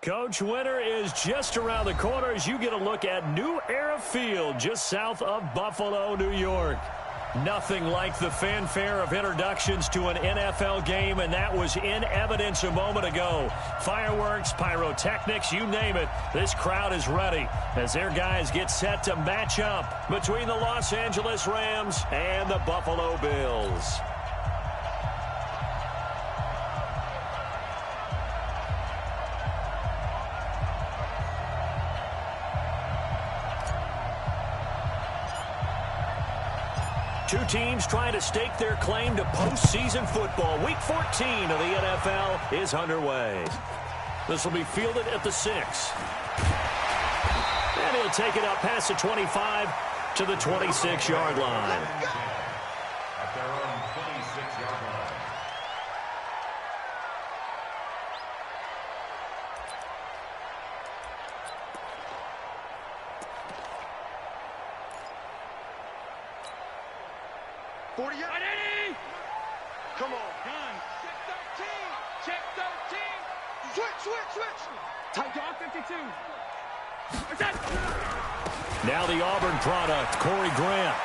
Coach, winter is just around the corner as you get a look at New Era Field just south of Buffalo, New York. Nothing like the fanfare of introductions to an NFL game, and that was in evidence a moment ago. Fireworks, pyrotechnics, you name it. This crowd is ready as their guys get set to match up between the Los Angeles Rams and the Buffalo Bills. Two teams trying to stake their claim to postseason football. Week 14 of the NFL is underway. This will be fielded at the 6. And he'll take it up past the 25 to the 26-yard line. At their own 26-yard line. Come on. Gun. Check 13. Check 13. Switch. Tight dog 52. Now the Auburn product, Corey Grant.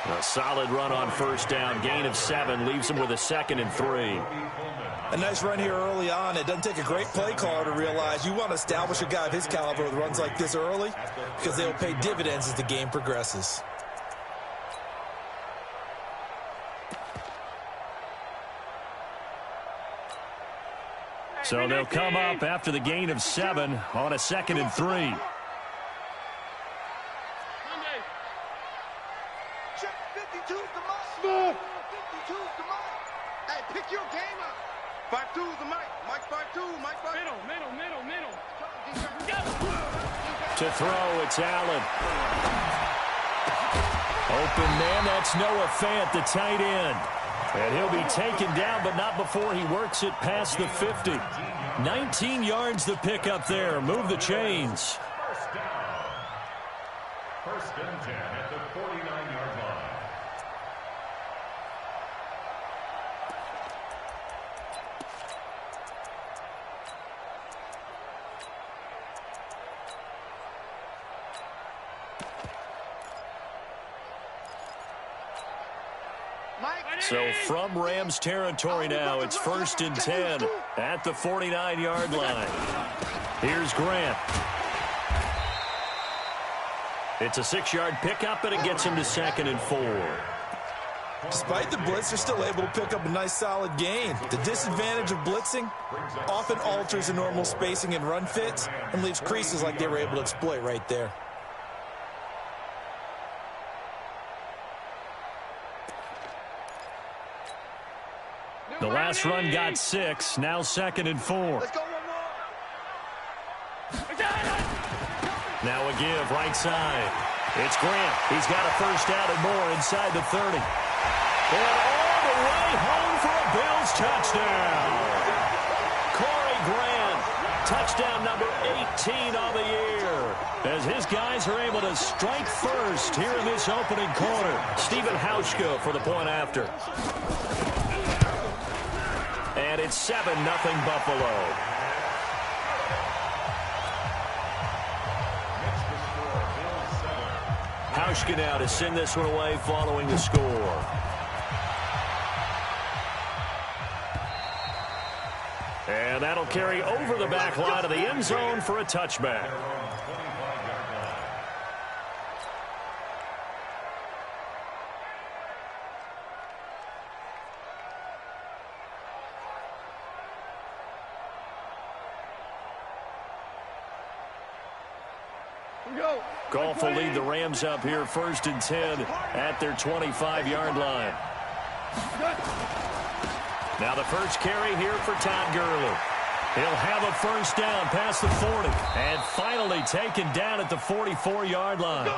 A solid run on first down. Gain of 7 leaves him with a 2nd and 3. A nice run here early on. It doesn't take a great play caller to realize you want to establish a guy of his caliber with runs like this early because they'll pay dividends as the game progresses. So they'll come up after the gain of 7 on a 2nd and 3. Check 52's the mic. 52's the mic. Hey, pick your game up. 52's the mic. Mike 52. Mike 52. Middle. To throw, it's Allen. Open man, that's Noah Fant, the tight end. And he'll be taken down, but not before he works it past the 50. 19 yards to pick up there. Move the chains. First down. First and 10 at the 49-yard line. So from Rams territory now, it's 1st and 10 at the 49-yard line. Here's Grant. It's a 6-yard pickup, and it gets him to 2nd and 4. Despite the blitz, they're still able to pick up a nice solid gain. The disadvantage of blitzing often alters the normal spacing and run fits and leaves creases like they were able to exploit right there. The last run got 6, now 2nd and 4. Let's go one more. Now a give, right side. It's Grant. He's got a first down and more inside the 30. And all the way home for a Bills touchdown. Corey Grant, touchdown number 18 on the year. As his guys are able to strike first here in this opening quarter. Stephen Hauschka for the point after. And it's 7-0 Buffalo. Hauschka now to send this one away following the score. And that'll carry over the back line of the end zone for a touchback. Goff will lead the Rams up here 1st and 10 at their 25-yard line. Now the first carry here for Todd Gurley. He'll have a first down past the 40 and finally taken down at the 44-yard line.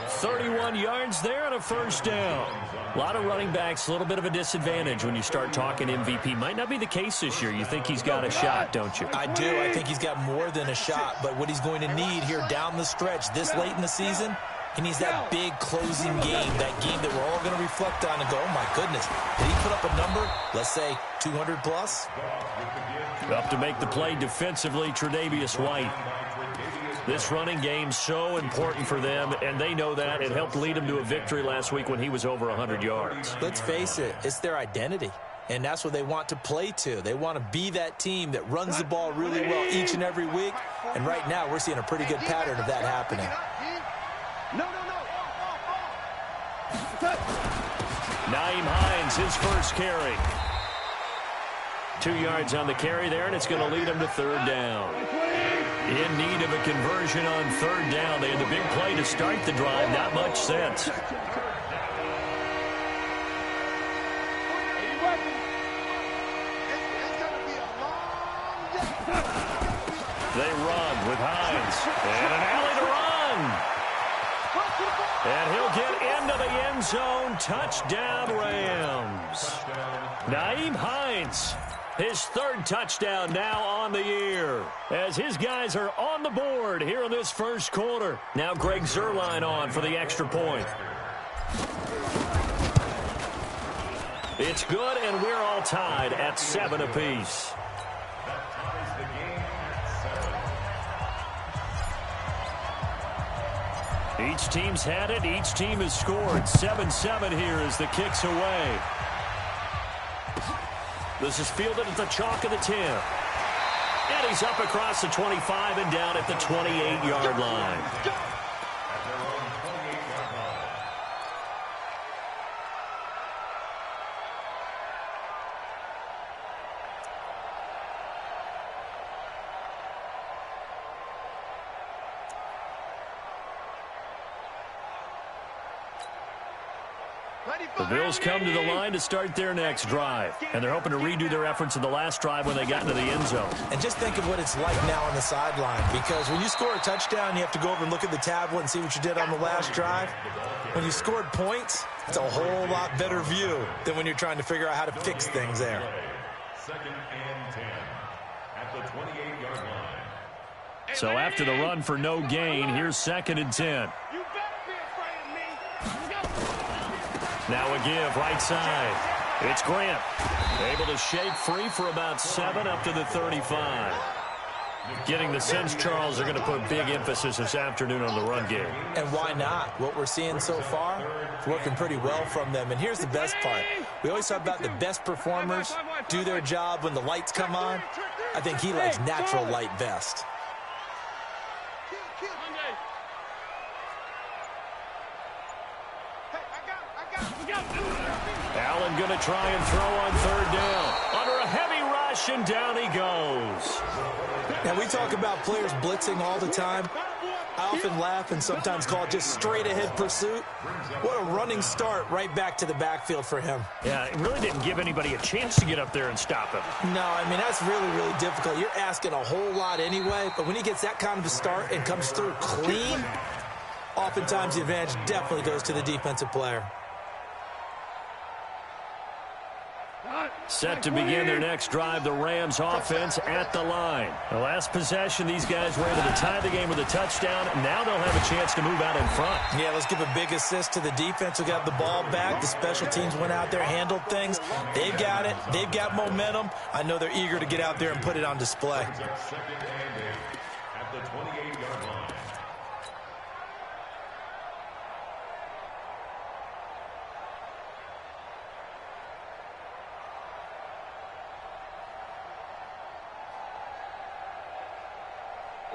31 yards there and a first down. A lot of running backs, a little bit of a disadvantage when you start talking MVP. Might not be the case this year. You think he's got a shot, don't you? I do. I think he's got more than a shot, but what he's going to need here down the stretch this late in the season, he needs that big closing game, that game that we're all going to reflect on and go, oh my goodness, did he put up a number, let's say 200 plus. Up to make the play defensively, Tre'Davious White. This running game so important for them, and they know that. It helped lead them to a victory last week when he was over 100 yards. Let's face it, it's their identity, and that's what they want to play to. They want to be that team that runs the ball really well each and every week, and right now we're seeing a pretty good pattern of that happening. Nyheim Hines, his first carry. 2 yards on the carry there, and it's going to lead him to third down. In need of a conversion on third down. They had the big play to start the drive. Not much sense. They run with Hines. And an alley to run. And he'll get into the end zone. Touchdown, Rams. Nyheim Hines. His third touchdown now on the year, as his guys are on the board here in this first quarter. Now Greg Zuerlein on for the extra point. It's good, and we're all tied at 7 apiece. That ties the game at 7. Each team's had it. Each team has scored. 7-7 here as the kick's away. This is fielded at the chalk of the 10. And he's up across the 25 and down at the 28-yard line. The Bills come to the line to start their next drive, and they're hoping to redo their efforts in the last drive when they got into the end zone. And just think of what it's like now on the sideline, because when you score a touchdown, you have to go over and look at the tablet and see what you did on the last drive. When you scored points, it's a whole lot better view than when you're trying to figure out how to fix things there. 2nd and 10 at the 28-yard line. So after the run for no gain, here's 2nd and 10. Now a give right side. It's Grant. Able to shake free for about 7 up to the 35. Getting the sense, Charles, they're going to put big emphasis this afternoon on the run game. And why not? What we're seeing so far is working pretty well from them. And here's the best part. We always talk about the best performers do their job when the lights come on. I think he likes natural light best. Allen going to try and throw on third down. Under a heavy rush, and down he goes. Now, we talk about players blitzing all the time. I often laugh and sometimes call it just straight-ahead pursuit. What a running start right back to the backfield for him. Yeah, it really didn't give anybody a chance to get up there and stop him. No, I mean, that's really, really difficult. You're asking a whole lot anyway, but when he gets that kind of a start and comes through clean, oftentimes the advantage definitely goes to the defensive player. Set to begin their next drive, the Rams offense at the line. The last possession, these guys were able to tie the game with a touchdown. Now they'll have a chance to move out in front. Yeah, let's give a big assist to the defense who got the ball back. The special teams went out there, handled things. They've got it. They've got momentum. I know they're eager to get out there and put it on display. 2nd and 8 at the 28-yard line.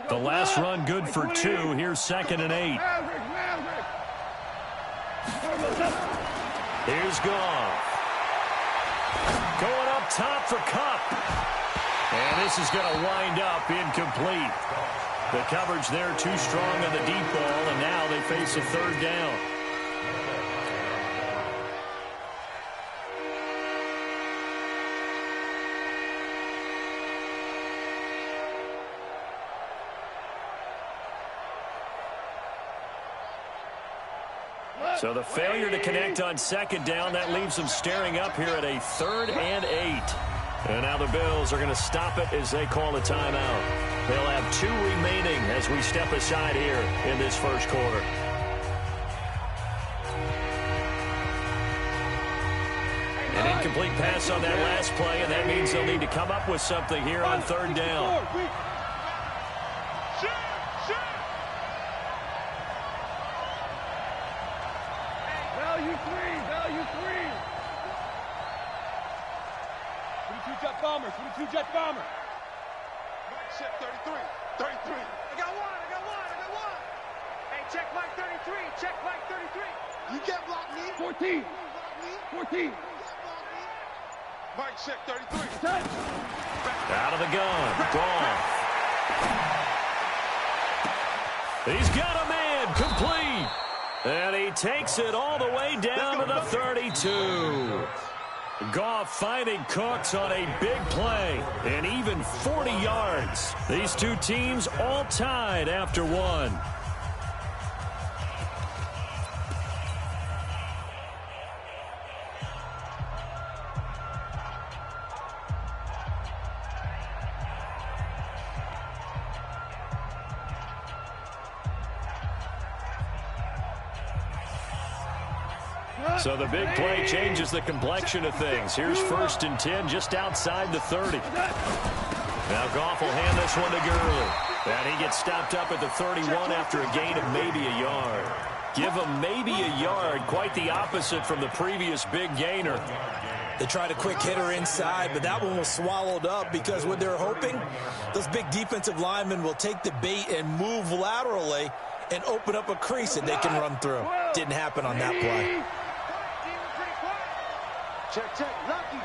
The last run good for 2. Here's 2nd and 8. Here's Goff. Going up top for Kupp. And this is going to wind up incomplete. The coverage there too strong on the deep ball, and now they face a third down. So the failure to connect on 2nd down, that leaves them staring up here at a 3rd and 8. And now the Bills are going to stop it as they call a timeout. They'll have 2 remaining as we step aside here in this first quarter. An incomplete pass on that last play, and that means they'll need to come up with something here on third down. Value three. 22 jet bomber. Check 33. I got one. Hey, check Mike 33. You can't block me. 14. Mike, check 33. Out of the gun. Gone. He's got a man. Complete. And he takes it all the way down to the 32. Goff finding Cooks on a big play, and even 40 yards. These two teams all tied after one. So the big play changes the complexion of things. Here's 1st and 10 just outside the 30. Now Goff will hand this one to Gurley. And he gets stopped up at the 31 after a gain of maybe a yard. Give him maybe a yard. Quite the opposite from the previous big gainer. They tried a quick hitter inside, but that one was swallowed up because what they're hoping, those big defensive linemen will take the bait and move laterally and open up a crease that they can run through. Didn't happen on that play. Check. Lucky.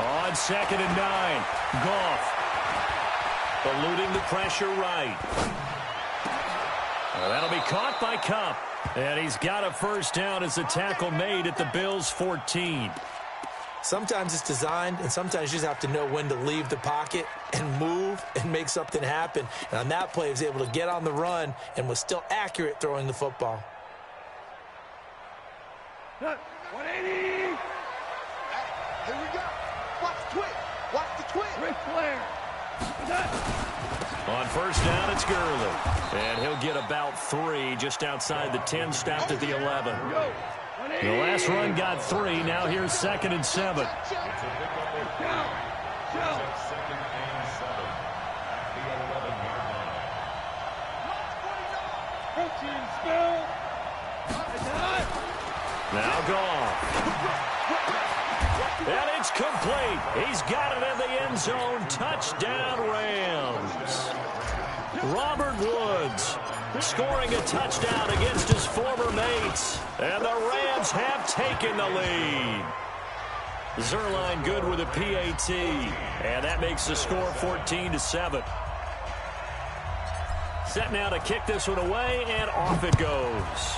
On 2nd and 9. Goff eluding the pressure right. That'll be caught by Kupp. And he's got a first down as the tackle made at the Bills' 14. Sometimes it's designed, and sometimes you just have to know when to leave the pocket and move and make something happen. And on that play, he was able to get on the run and was still accurate throwing the football. 180. Here we go. Watch the twist. Ric Flair. On first down, it's Gurley. And he'll get about 3 just outside the 10, stopped at the 11. The last run got 3. Now here's 2nd and 7. Now Goff. And it's complete. He's got it in the end zone. Touchdown, Rams. Robert Woods scoring a touchdown against his former mates. And the Rams have taken the lead. Zerline good with a PAT. And that makes the score 14-7. Set now to kick this one away, and off it goes.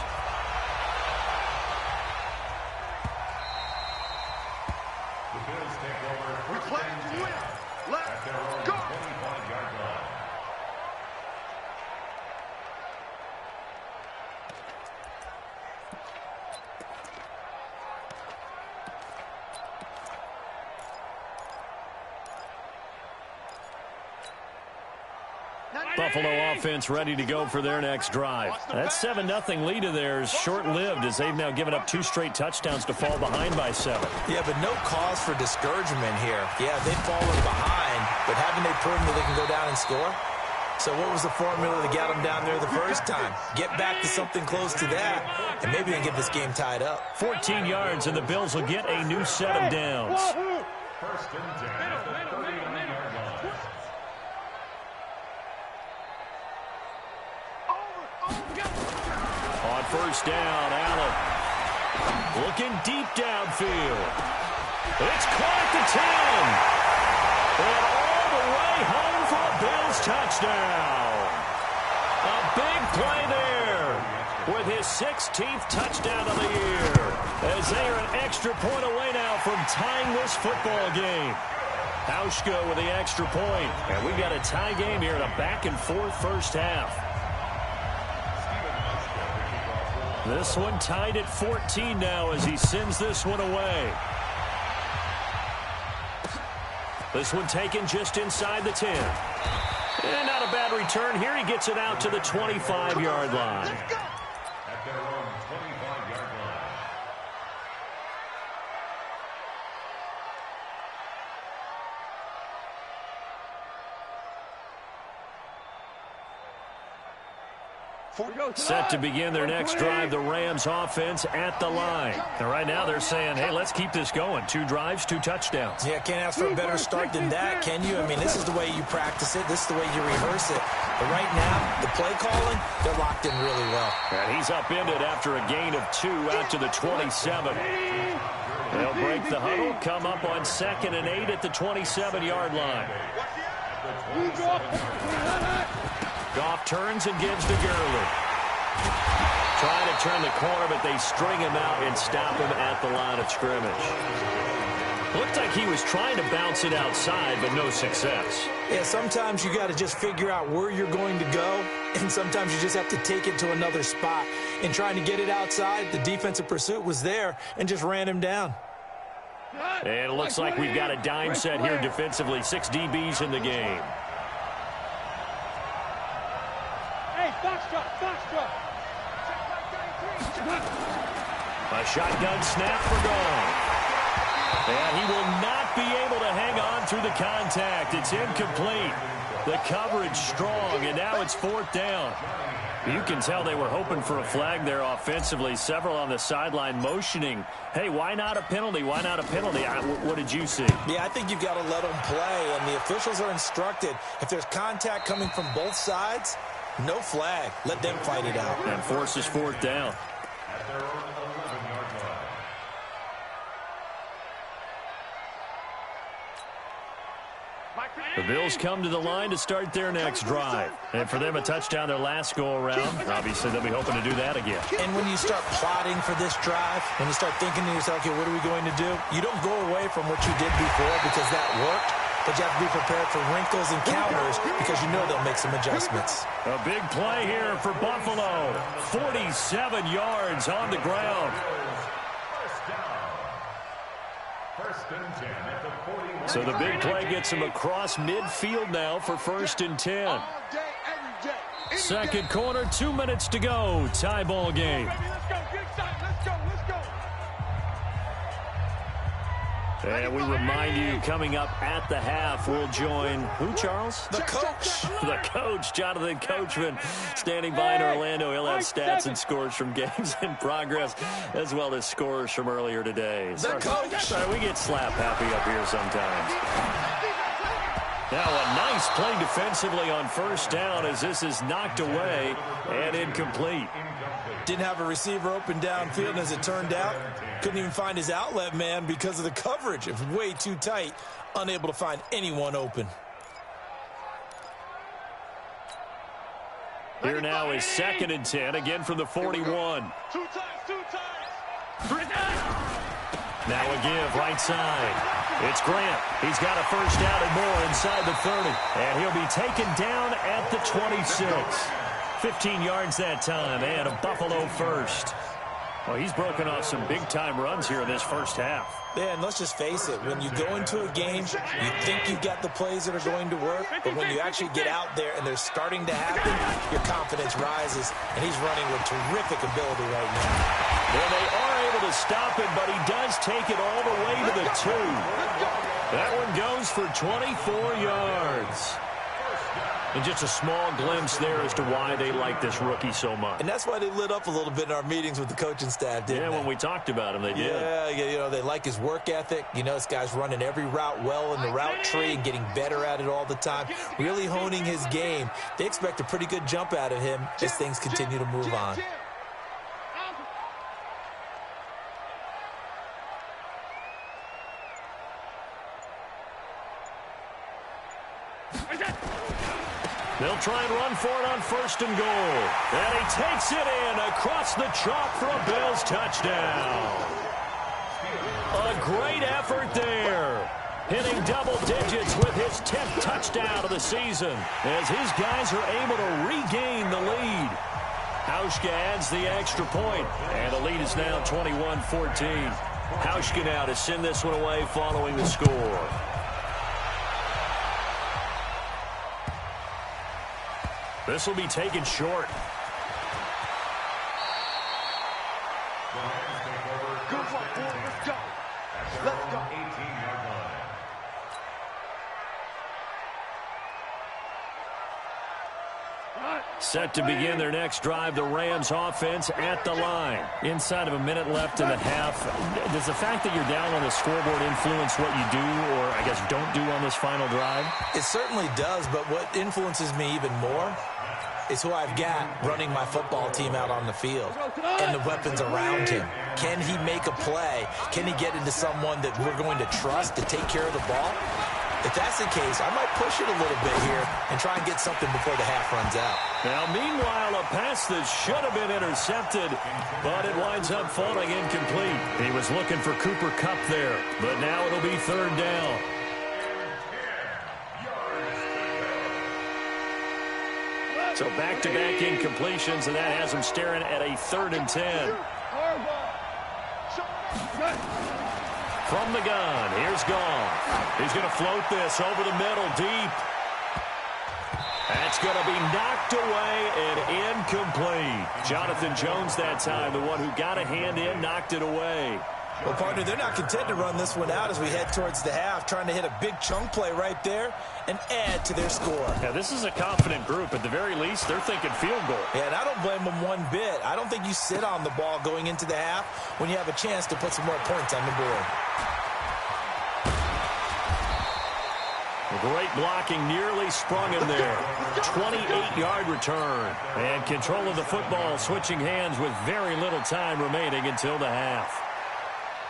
Buffalo offense ready to go for their next drive. That 7-0 lead of theirs short-lived as they've now given up 2 straight touchdowns to fall behind by 7. Yeah, but no cause for discouragement here. Yeah, they've fallen behind, but haven't they proven that they can go down and score? So what was the formula to get them down there the first time? Get back to something close to that, and maybe they can get this game tied up. 14 yards, and the Bills will get a new set of downs. 1st and 10 at the 39-yard line. On first down, Allen looking deep downfield. It's caught at the 10. And all the way home for a Bills touchdown. A big play there with his 16th touchdown of the year. As they are an extra point away now from tying this football game. Hauschka with the extra point. And we've got a tie game here in a back-and-forth first half. This one tied at 14 now as he sends this one away. This one taken just inside the 10. And not a bad return here. He gets it out to the 25-yard line. At their own 25-yard line. Set to begin their next drive, the Rams offense at the line. And right now they're saying, hey, let's keep this going. 2 drives, 2 touchdowns. Yeah, can't ask for a better start than that, can you? I mean, this is the way you practice it. This is the way you rehearse it. But right now, the play calling, they're locked in really well. And he's upended after a gain of 2 out to the 27. They'll break the huddle, come up on 2nd and 8 at the 27-yard line. Goff turns and gives to Gurley. Trying to turn the corner, but they string him out and stop him at the line of scrimmage. Looked like he was trying to bounce it outside, but no success. Yeah, sometimes you got to just figure out where you're going to go, and sometimes you just have to take it to another spot. In trying to get it outside, the defensive pursuit was there and just ran him down. And it looks like we've got a dime set here defensively. 6 DBs in the game. Hey, Foxtrot. A shotgun snap for Goff. And he will not be able to hang on through the contact. It's incomplete. The coverage strong, and now it's 4th down. You can tell they were hoping for a flag there offensively. Several on the sideline motioning, hey, why not a penalty? Why not a penalty? What did you see? Yeah, I think you've got to let them play, and the officials are instructed. If there's contact coming from both sides, no flag. Let them fight it out. And forces 4th down. The Bills come to the line to start their next drive. And for them, a touchdown their last go-around. Obviously, they'll be hoping to do that again. And when you start plotting for this drive, when you start thinking to yourself, okay, what are we going to do? You don't go away from what you did before because that worked, but you have to be prepared for wrinkles and counters because you know they'll make some adjustments. A big play here for Buffalo. 47 yards on the ground. So the big play gets him across midfield now for 1st and 10. Second quarter, 2 minutes to go. Tie ball game. And we remind you, coming up at the half, we'll join who, Charles? The coach. The coach, Jonathan Coachman, standing by in Orlando. He'll have stats and scores from games in progress, as well as scores from earlier today. The coach. Sorry, we get slap happy up here sometimes. Now a nice play defensively on 1st down as this is knocked away and incomplete. Didn't have a receiver open downfield, and as it turned out, couldn't even find his outlet man because of the coverage. It was way too tight, unable to find anyone open. Here now is 2nd and 10, again from the 41. Two times. Now a give right side. It's Grant. He's got a 1st down and more inside the 30. And he'll be taken down at the 26. 15 yards that time, and a Buffalo 1st. Well, he's broken off some big-time runs here in this first half. Yeah, and let's just face it. When you go into a game, you think you've got the plays that are going to work, but when you actually get out there and they're starting to happen, your confidence rises, and he's running with terrific ability right now. Well, they are able to stop him, but he does take it all the way to the 2. That one goes for 24 yards. And just a small glimpse there as to why they like this rookie so much. And that's why they lit up a little bit in our meetings with the coaching staff, didn't they? When we talked about him, they did. Yeah, you know, they like his work ethic. You know, this guy's running every route well in the route tree and getting better at it all the time, really honing his game. They expect a pretty good jump out of him as things continue to move on. They'll try and run for it on 1st and goal. And he takes it in across the chalk for a Bills touchdown. A great effort there. Hitting double digits with his 10th touchdown of the season as his guys are able to regain the lead. Hauschka adds the extra point, and the lead is now 21-14. Hauschka now to send this one away following the score. This will be taken short. Good one, boy. Let's go. Let's go. 18-yard line. All right. Set to begin their next drive, the Rams offense at the line. Inside of a minute left in the half, does the fact that you're down on the scoreboard influence what you do or, I guess, don't do on this final drive? It certainly does, but what influences me even more is who I've got running my football team out on the field and the weapons around him. Can he make a play? Can he get into someone that we're going to trust to take care of the ball? If that's the case, I might push it a little bit here and try and get something before the half runs out. Now, meanwhile, a pass that should have been intercepted, but it winds up falling incomplete. He was looking for Cooper Kupp there, but now it'll be third down. So back-to-back incompletions, and that has him staring at a 3rd and 10. From the gun, here's Goff. He's going to float this over the middle, deep. That's going to be knocked away and incomplete. Jonathan Jones that time, the one who got a hand in, knocked it away. Well, partner, they're not content to run this one out as we head towards the half, trying to hit a big chunk play right there and add to their score. Yeah, this is a confident group. At the very least, they're thinking field goal. Yeah, and I don't blame them one bit. I don't think you sit on the ball going into the half when you have a chance to put some more points on the board. Great blocking, nearly sprung him there. 28-yard return. And control of the football, switching hands with very little time remaining until the half.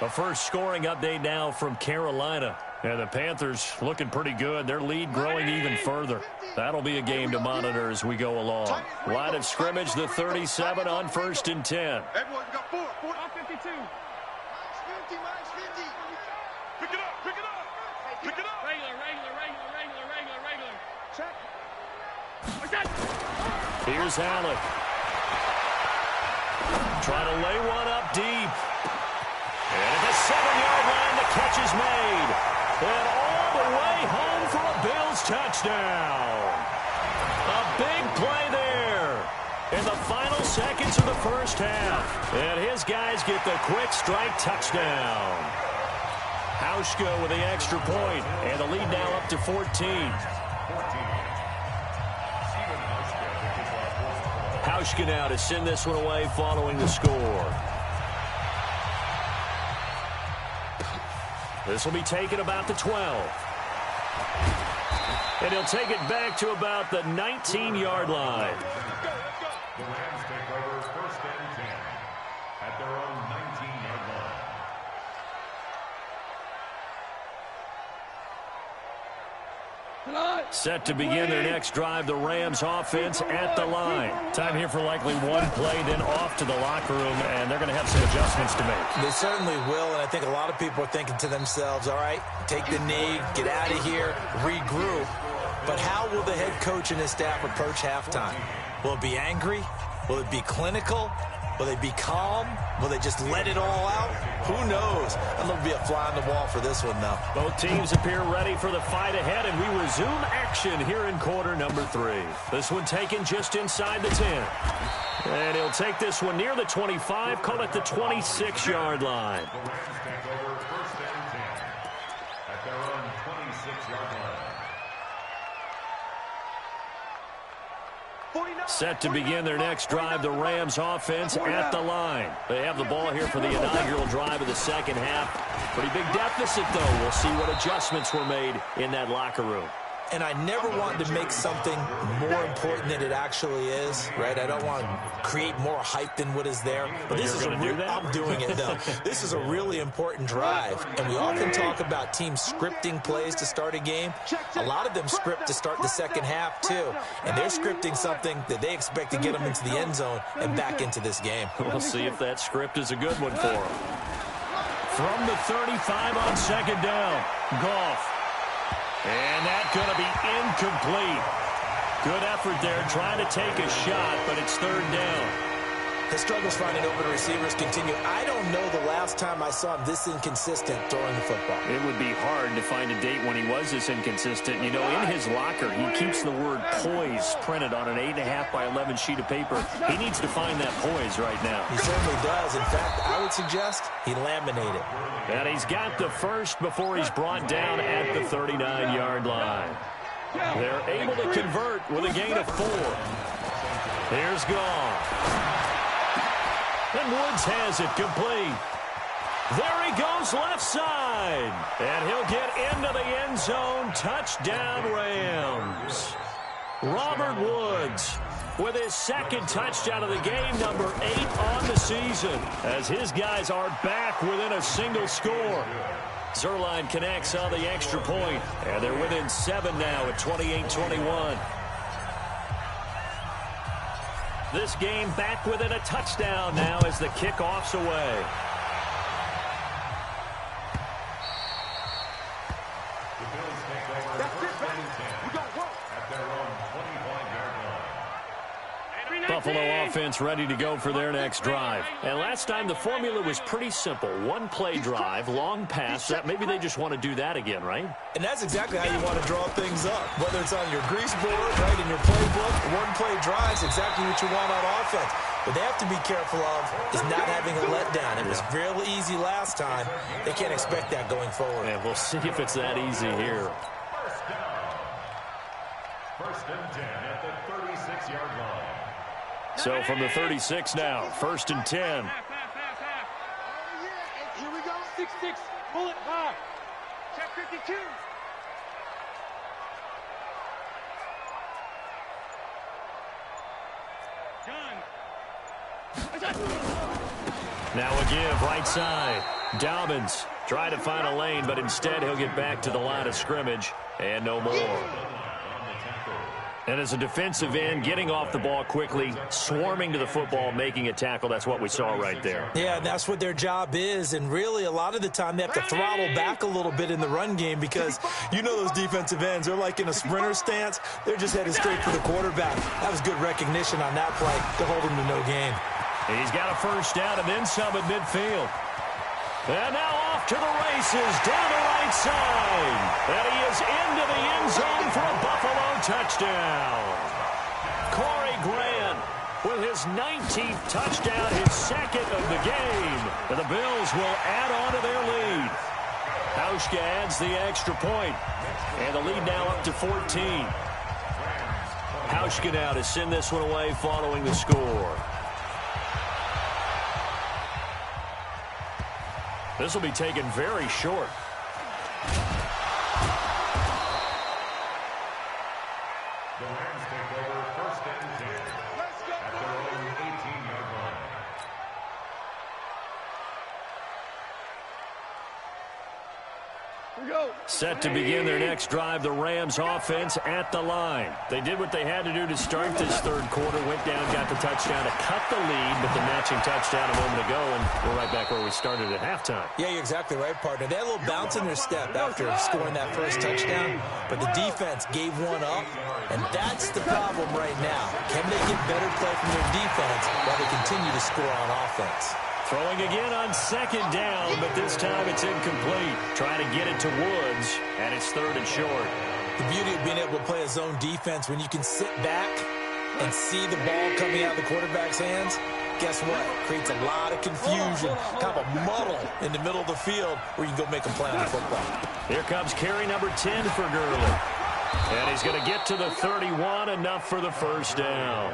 A first scoring update now from Carolina. And the Panthers looking pretty good. Their lead growing even further. That'll be a game to monitor as we go along. Line of scrimmage, the 37 on 1st and 10. Everyone's got 4. 52. 50, minus 50. Pick it up, pick it up. Pick it up. Regular. Check. Here's Allen. Trying to lay one up deep. And at the 7-yard line, the catch is made. And all the way home for a Bills touchdown. A big play there in the final seconds of the first half. And his guys get the quick strike touchdown. Hauschka with the extra point, and the lead now up to 14. Hauschka now to send this one away following the score. This will be taken about the 12. And he'll take it back to about the 19-yard line. The Rams take over 1st and 10 at their own 19-yard line. Set to begin their next drive, the Rams offense at the line. Time here for likely one play, then off to the locker room, and they're going to have some adjustments to make. They certainly will, and I think a lot of people are thinking to themselves, all right, take the knee, get out of here, regroup. But how will the head coach and his staff approach halftime? Will it be angry? Will it be clinical? Will they be calm? Will they just let it all out? Who knows? That'll be a fly on the wall for this one, though. Both teams appear ready for the fight ahead, and we resume action here in quarter number 3. This one taken just inside the 10. And he'll take this one near the 25, call it the 26-yard line. The Rams take over 1st and 10 at their own 26-yard line. Set to begin their next drive, the Rams offense at the line. They have the ball here for the inaugural drive of the second half. Pretty big deficit, though. We'll see what adjustments were made in that locker room. And I never want to make something more important than it actually is, right? I don't want to create more hype than what is there. But this is I'm doing it, though. This is a really important drive. And we often talk about teams scripting plays to start a game. A lot of them script to start the second half, too. And they're scripting something that they expect to get them into the end zone and back into this game. We'll see if that script is a good one for them. From the 35 on 2nd down, Goff. And that's going to be incomplete. Good effort there, trying to take a shot, but it's 3rd down. His struggles finding open receivers continue. I don't know the last time I saw him this inconsistent throwing the football. It would be hard to find a date when he was this inconsistent. You know, in his locker, he keeps the word poise printed on an 8.5 by 11 sheet of paper. He needs to find that poise right now. He certainly does. In fact, I would suggest he laminated. And he's got the first before he's brought down at the 39-yard line. They're able to convert with a gain of 4. Here's Goff. And Woods has it complete. There he goes left side. And he'll get into the end zone. Touchdown, Rams. Robert Woods with his second touchdown of the game, number 8 on the season, as his guys are back within a single score. Zerline connects on the extra point, and they're within 7 now at 28-21. This game back within a touchdown now as the kickoff's away. Buffalo offense ready to go for their next drive. And last time the formula was pretty simple. One play drive, long pass. Maybe they just want to do that again, right? And that's exactly how you want to draw things up. Whether it's on your grease board, right, in your playbook, one play drive is exactly what you want on offense. What they have to be careful of is not having a letdown. It was real easy last time. They can't expect that going forward. And we'll see if it's that easy here. First and 10 at the 36-yard line. So from the 36 now, first and 10. Here we go. 6-6, bullet high. Check 52. Now a give, right side. Dobbins trying to find a lane, but instead he'll get back to the line of scrimmage and no more. And as a defensive end, getting off the ball quickly, swarming to the football, making a tackle, that's what we saw right there. Yeah, and that's what their job is. And really, a lot of the time, they have to throttle back a little bit in the run game because you know those defensive ends, they're like in a sprinter stance. They're just headed straight for the quarterback. That was good recognition on that play to hold him to no gain. He's got a first down and then some at midfield. And now off to the races, down the right side. And he is into the end zone for a Buffalo touchdown. Corey Grant with his 19th touchdown, his second of the game. And the Bills will add on to their lead. Hauschka adds the extra point. And the lead now up to 14. Hauschka now to send this one away following the score. This will be taken very short. The Rams take over first and 10 at their own 18-yard line. Set to begin their next drive, the Rams offense at the line. They did what they had to do to start this third quarter, went down, got the touchdown to cut the lead, but the matching touchdown a moment ago, and we're right back where we started at halftime. Yeah, you're exactly right, partner. They had a little bounce in their step after scoring that first touchdown, but the defense gave one up, and that's the problem right now. Can they get better play from their defense while they continue to score on offense? Throwing again on second down, but this time it's incomplete. Trying to get it to Woods, and it's third and short. The beauty of being able to play a zone defense when you can sit back and see the ball coming out of the quarterback's hands, guess what? Creates a lot of confusion, kind of a muddle in the middle of the field where you can go make a play on the football. Here comes carry number 10 for Gurley. And he's going to get to the 31, enough for the first down.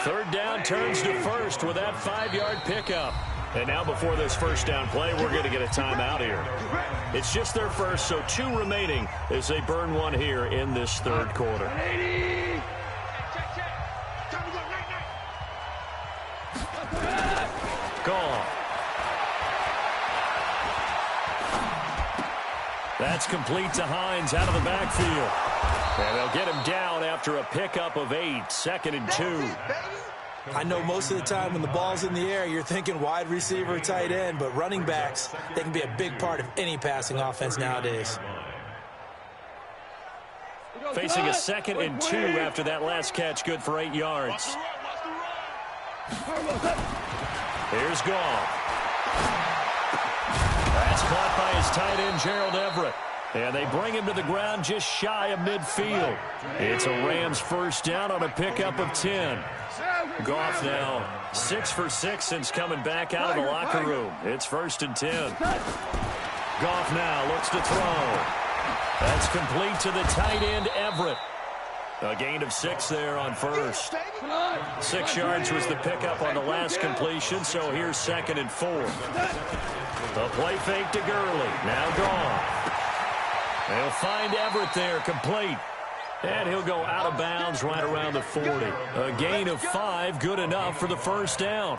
Third down turns to first with that 5-yard pickup. And now before this first down play, we're going to get a timeout here. It's just their first, so 2 remaining as they burn one here in this third quarter. Gone. That's complete to Hines out of the backfield. And they'll get him down after a pickup of 8, 2nd and 2. I know most of the time when the ball's in the air, you're thinking wide receiver, tight end, but running backs, they can be a big part of any passing offense nowadays. Facing a 2nd and 2 after that last catch, good for 8 yards. Here's Goff. That's caught by his tight end, Gerald Everett. And they bring him to the ground just shy of midfield. It's a Rams first down on a pickup of 10. Goff now 6 for 6 since coming back out of the locker room. It's 1st and 10. Goff now looks to throw. That's complete to the tight end, Everett. A gain of 6 there on first. 6 yards was the pickup on the last completion, so here's 2nd and 4. The play fake to Gurley. Now gone. They'll find Everett there, complete. And he'll go out of bounds right around the 40. A gain of 5, good enough for the first down.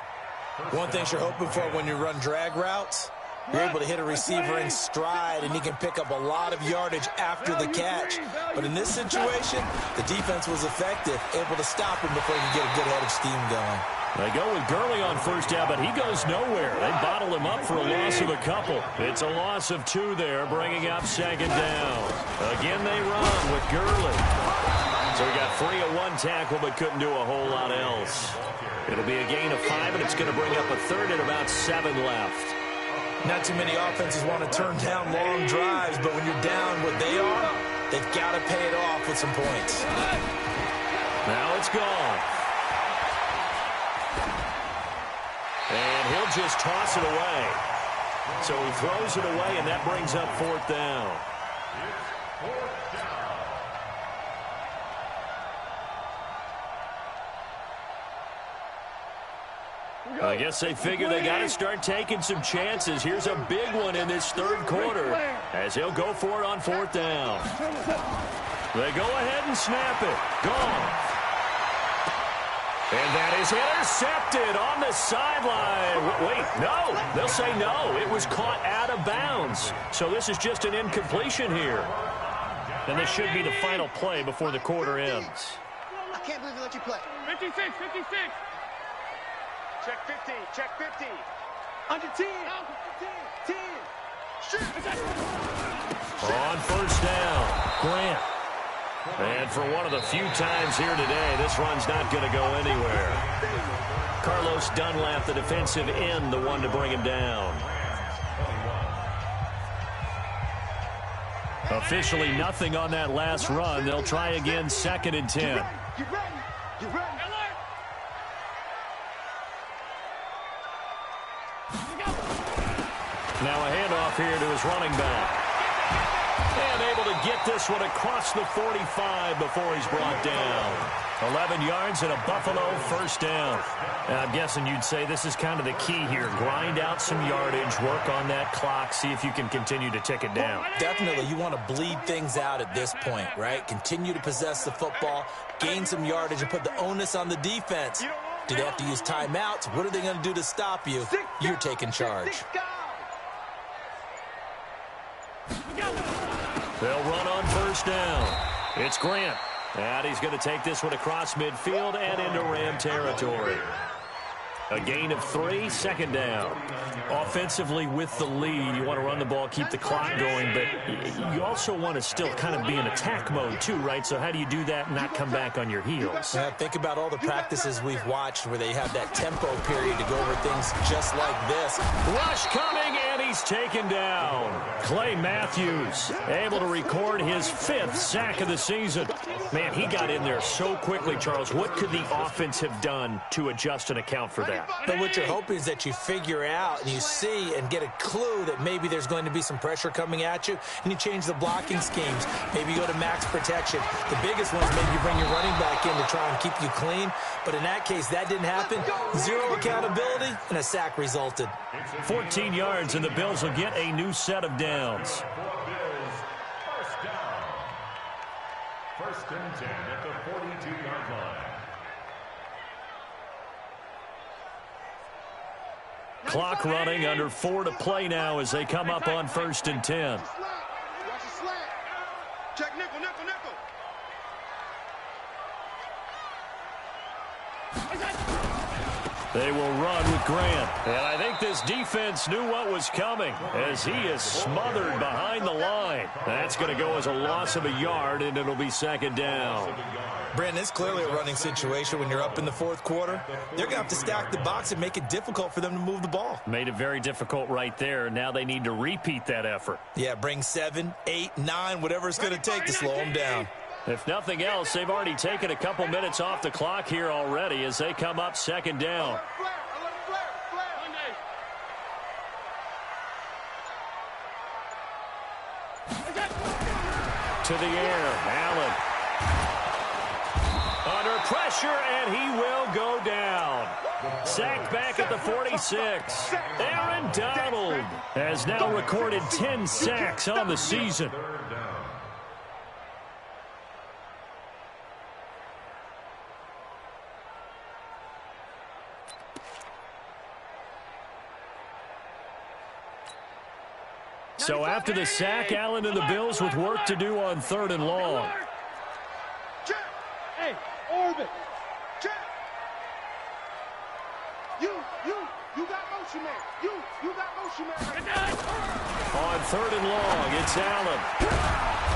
One thing you're hoping for when you run drag routes, you're able to hit a receiver in stride, and he can pick up a lot of yardage after the catch. But in this situation, the defense was effective, able to stop him before he could get a good head of steam going. They go with Gurley on first down, but he goes nowhere. They bottle him up for a loss of a couple. It's a loss of 2 there, bringing up 2nd down. Again, they run with Gurley. So we got 3 at 1 tackle, but couldn't do a whole lot else. It'll be a gain of 5, and it's going to bring up a 3rd and about 7 left. Not too many offenses want to turn down long drives, but when you're down what they are, they've got to pay it off with some points. Now it's gone. And he'll just toss it away. So he throws it away, and that brings up 4th down. I guess they figure they got to start taking some chances. Here's a big one in this 3rd quarter as he'll go for it on 4th down. They go ahead and snap it. Gone. And that is intercepted on the sideline. Wait, no. They'll say no. It was caught out of bounds. So this is just an incompletion here. And this should be the final play before the quarter ends. I can't believe they let you play. 56, 56. Check 50, check 50. Under 10. 10. Shoot. On first down, Grant. And for one of the few times here today, this run's not going to go anywhere. Carlos Dunlap, the defensive end, the one to bring him down. Officially nothing on that last run. They'll try again, 2nd and 10. You ready? You ready? Now a handoff here to his running back. And able to get this one across the 45 before he's brought down. 11 yards and a Buffalo first down. And I'm guessing you'd say this is kind of the key here. Grind out some yardage, work on that clock, see if you can continue to tick it down. Definitely, you want to bleed things out at this point, right? Continue to possess the football, gain some yardage, and put the onus on the defense. Do they have to use timeouts? What are they going to do to stop you? You're taking charge. They'll run on first down. It's Grant. And he's going to take this one across midfield and into Ram territory. A gain of 3, 2nd down. Offensively with the lead, you want to run the ball, keep the clock going, but you also want to still kind of be in attack mode too, right? So how do you do that and not come back on your heels? Yeah, think about all the practices we've watched where they have that tempo period to go over things just like this. Rush coming, and he's taken down. Clay Matthews able to record his 5th sack of the season. Man, he got in there so quickly, Charles. What could the offense have done to adjust and account for that? But what you're hoping is that you figure out and you see and get a clue that maybe there's going to be some pressure coming at you, and you change the blocking schemes. Maybe you go to max protection. The biggest one is maybe you bring your running back in to try and keep you clean. But in that case, that didn't happen. 0 accountability, and a sack resulted. 14 yards, and the Bills will get a new set of downs. First and 10 at the 42-yard line. Clock running, under 4 to play now as they come up on 1st and 10. Watch the slant. Check nickel, nickel, nickel. They will run with Grant. And I think this defense knew what was coming as he is smothered behind the line. That's going to go as a loss of a yard, and it'll be 2nd down. Brandon, it's clearly a running situation when you're up in the 4th quarter. They're going to have to stack the box and make it difficult for them to move the ball. Made it very difficult right there. Now they need to repeat that effort. Yeah, bring 7, 8, 9, whatever it's going to take to slow them down. If nothing else, they've already taken a couple minutes off the clock here already as they come up 2nd down. To the air, Allen. pressure, and he will go down. Sacked back at the 46. Aaron Donald has now recorded 10 sacks on the season. So after the sack, Allen and the Bills with work to do on 3rd and long. Hey, Orbit. You got motion man. You got motion man. On 3rd and long, it's Allen.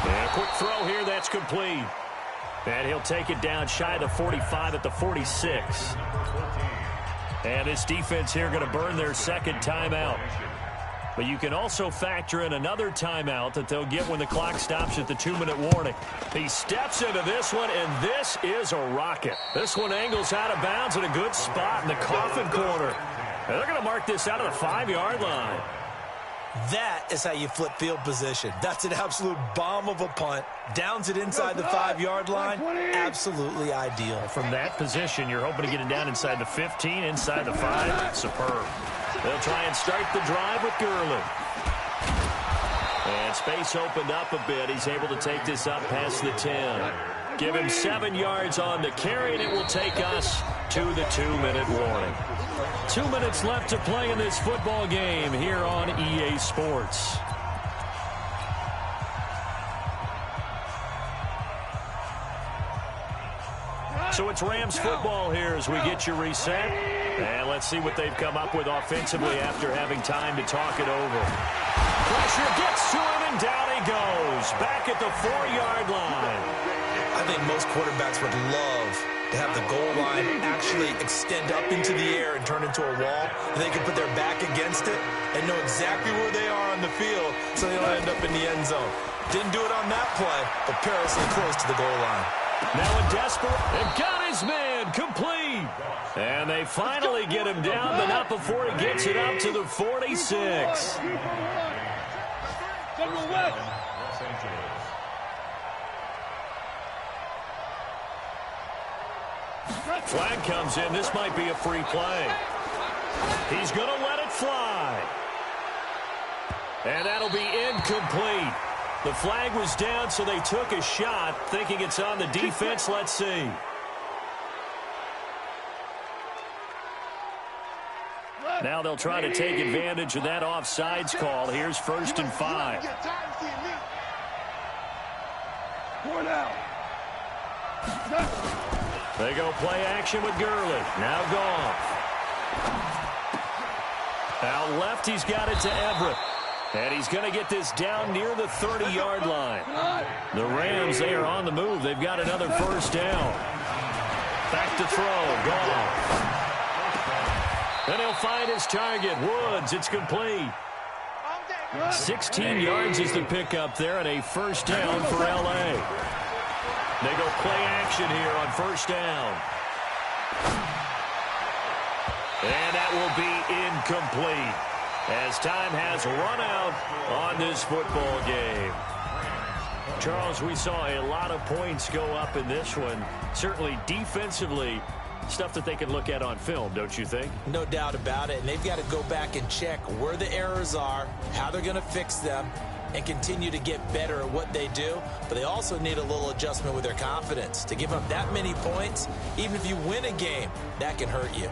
And a quick throw here, that's complete. And he'll take it down shy of the 45 at the 46. And this defense here going to burn their second timeout. But you can also factor in another timeout that they'll get when the clock stops at the 2-minute warning. He steps into this one, and this is a rocket. This one angles out of bounds in a good spot in the coffin corner. And they're going to mark this out of the 5-yard line. That is how you flip field position. That's an absolute bomb of a punt. Downs it inside the 5-yard line. Absolutely ideal. From that position, you're hoping to get it down inside the 15, inside the 5. Superb. They'll try and start the drive with Gurley. And space opened up a bit. He's able to take this up past the 10. Give him 7 yards on the carry, and it will take us to the 2-minute warning. 2 minutes left to play in this football game here on EA Sports. So it's Rams football here as we get you reset. And let's see what they've come up with offensively after having time to talk it over. Pressure gets to him, and down he goes. Back at the 4-yard line. I think most quarterbacks would love to have the goal line actually extend up into the air and turn into a wall. And they can put their back against it and know exactly where they are on the field so they don't end up in the end zone. Didn't do it on that play, but perilously close to the goal line. Now in desperate, and got his man complete. And they finally get him down, but not before he gets it up to the 46. Flag comes in. This might be a free play. He's going to let it fly. And that'll be incomplete. The flag was down, so they took a shot, thinking it's on the defense. Let's see. Now they'll try to take advantage of that offsides call. Here's 1st and 5. They go play action with Gurley. Now Goff. Out left, he's got it to Everett. And he's going to get this down near the 30-yard line. The Rams, they are on the move. They've got another 1st down. Back to throw. Goff. Then he'll find his target. Woods, it's complete. 16 yards is the pickup there, and a 1st down for L.A. They go play action here on 1st down. And that will be incomplete as time has run out on this football game. Charles, we saw a lot of points go up in this one. Certainly defensively, stuff that they can look at on film, don't you think? No doubt about it. And they've got to go back and check where the errors are, how they're going to fix them, and continue to get better at what they do. But they also need a little adjustment with their confidence. To give up that many points, even if you win a game, that can hurt you.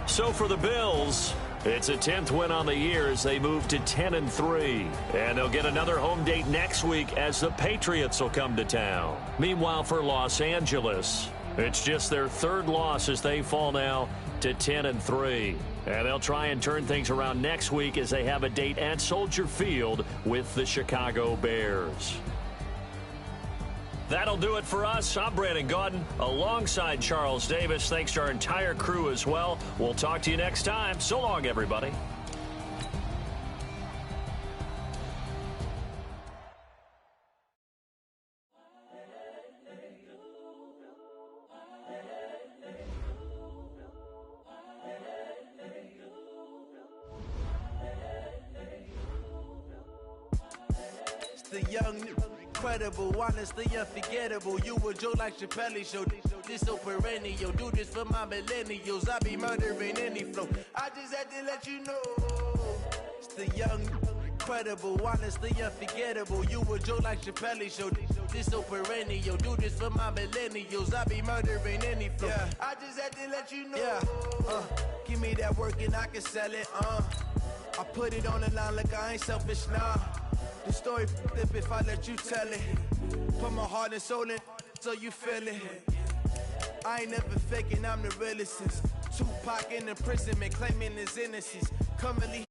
So for the Bills, it's a 10th win on the year as they move to 10-3. And they'll get another home date next week as the Patriots will come to town. Meanwhile, for Los Angeles, it's just their 3rd loss as they fall now to 10-3. And they'll try and turn things around next week as they have a date at Soldier Field with the Chicago Bears. That'll do it for us. I'm Brandon Gaudin alongside Charles Davis. Thanks to our entire crew as well. We'll talk to you next time. So long, everybody. The young incredible, honestly unforgettable. You a joke like Chappelle Show. This so perennial. Do this for my millennials. I be murdering any flow. I just had to let you know. It's the young, incredible, honestly unforgettable. You a joke like Chappelle Show. This so perennial. Do this for my millennials. I be murdering any flow. Yeah. I just had to let you know. Yeah. Give me that work and I can sell it. I put it on the line like I ain't selfish, nah. The story flip if I let you tell it. Put my heart and soul in so you feel it. I ain't never faking, I'm the realest since Tupac in imprisonment, claiming his innocence. Currently